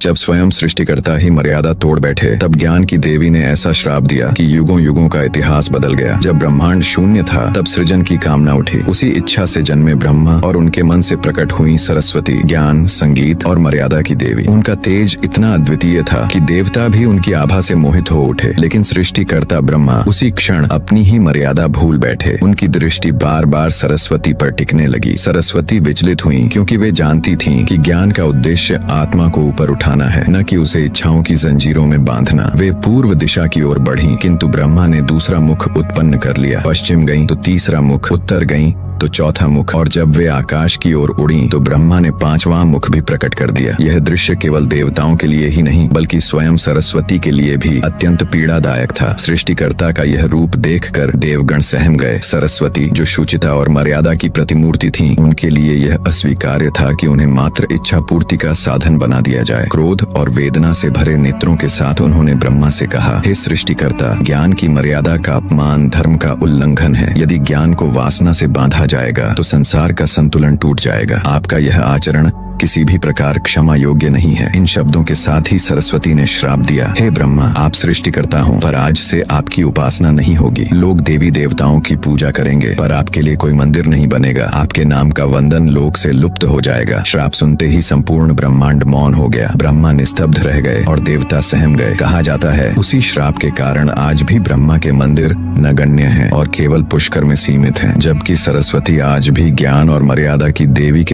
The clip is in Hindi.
जब स्वयं सृष्टिकर्ता ही मर्यादा तोड़ बैठे तब ज्ञान की देवी ने ऐसा श्राप दिया कि युगों युगों का इतिहास बदल गया। जब ब्रह्मांड शून्य था तब सृजन की कामना उठी। उसी इच्छा से जन्मे ब्रह्मा और उनके मन से प्रकट हुई सरस्वती, ज्ञान, संगीत और मर्यादा की देवी। उनका तेज इतना अद्वितीय था कि देवता भी उनकी आभा से मोहित हो उठे। लेकिन सृष्टिकर्ता ब्रह्मा उसी क्षण अपनी ही मर्यादा भूल बैठे। उनकी दृष्टि बार बार सरस्वती पर टिकने लगी। सरस्वती विचलित हुई क्योंकि वे जानती थीं कि ज्ञान का उद्देश्य आत्मा को ऊपर उठाना है, न कि उसे इच्छाओं की जंजीरों में बांधना। वे पूर्व दिशा की ओर बढ़ीं, किंतु ब्रह्मा ने दूसरा मुख उत्पन्न कर लिया। पश्चिम गईं तो तीसरा मुख, उत्तर गईं तो चौथा मुख, और जब वे आकाश की ओर उड़ी तो ब्रह्मा ने पांचवां मुख भी प्रकट कर दिया। यह दृश्य केवल देवताओं के लिए ही नहीं बल्कि स्वयं सरस्वती के लिए भी अत्यंत पीड़ादायक था। सृष्टिकर्ता का यह रूप देखकर देवगण सहम गए। सरस्वती, जो शुचिता और मर्यादा की प्रतिमूर्ति थीं, उनके लिए यह अस्वीकार्य था कि उन्हें मात्र इच्छा पूर्ति का साधन बना दिया जाए। क्रोध और वेदना से भरे नेत्रों के साथ उन्होंने ब्रह्मा से कहा, हे सृष्टिकर्ता, ज्ञान की मर्यादा का अपमान धर्म का उल्लंघन है। यदि ज्ञान को वासना से बांधा जाएगा तो संसार का संतुलन टूट जाएगा। आपका यह आचरण किसी भी प्रकार क्षमा योग्य नहीं है। इन शब्दों के साथ ही सरस्वती ने श्राप दिया, हे ब्रह्मा, आप सृष्टिकर्ता हो, पर आज से आपकी उपासना नहीं होगी। लोग देवी देवताओं की पूजा करेंगे पर आपके लिए कोई मंदिर नहीं बनेगा। आपके नाम का वंदन लोक से लुप्त हो जाएगा। श्राप सुनते ही संपूर्ण ब्रह्मांड मौन हो गया। ब्रह्मा निस्तब्ध रह गए और देवता सहम गए। कहा जाता है उसी श्राप के कारण आज भी ब्रह्मा के मंदिर नगण्य हैं और केवल पुष्कर में सीमित हैं, जबकि सरस्वती आज भी ज्ञान और मर्यादा की देवी के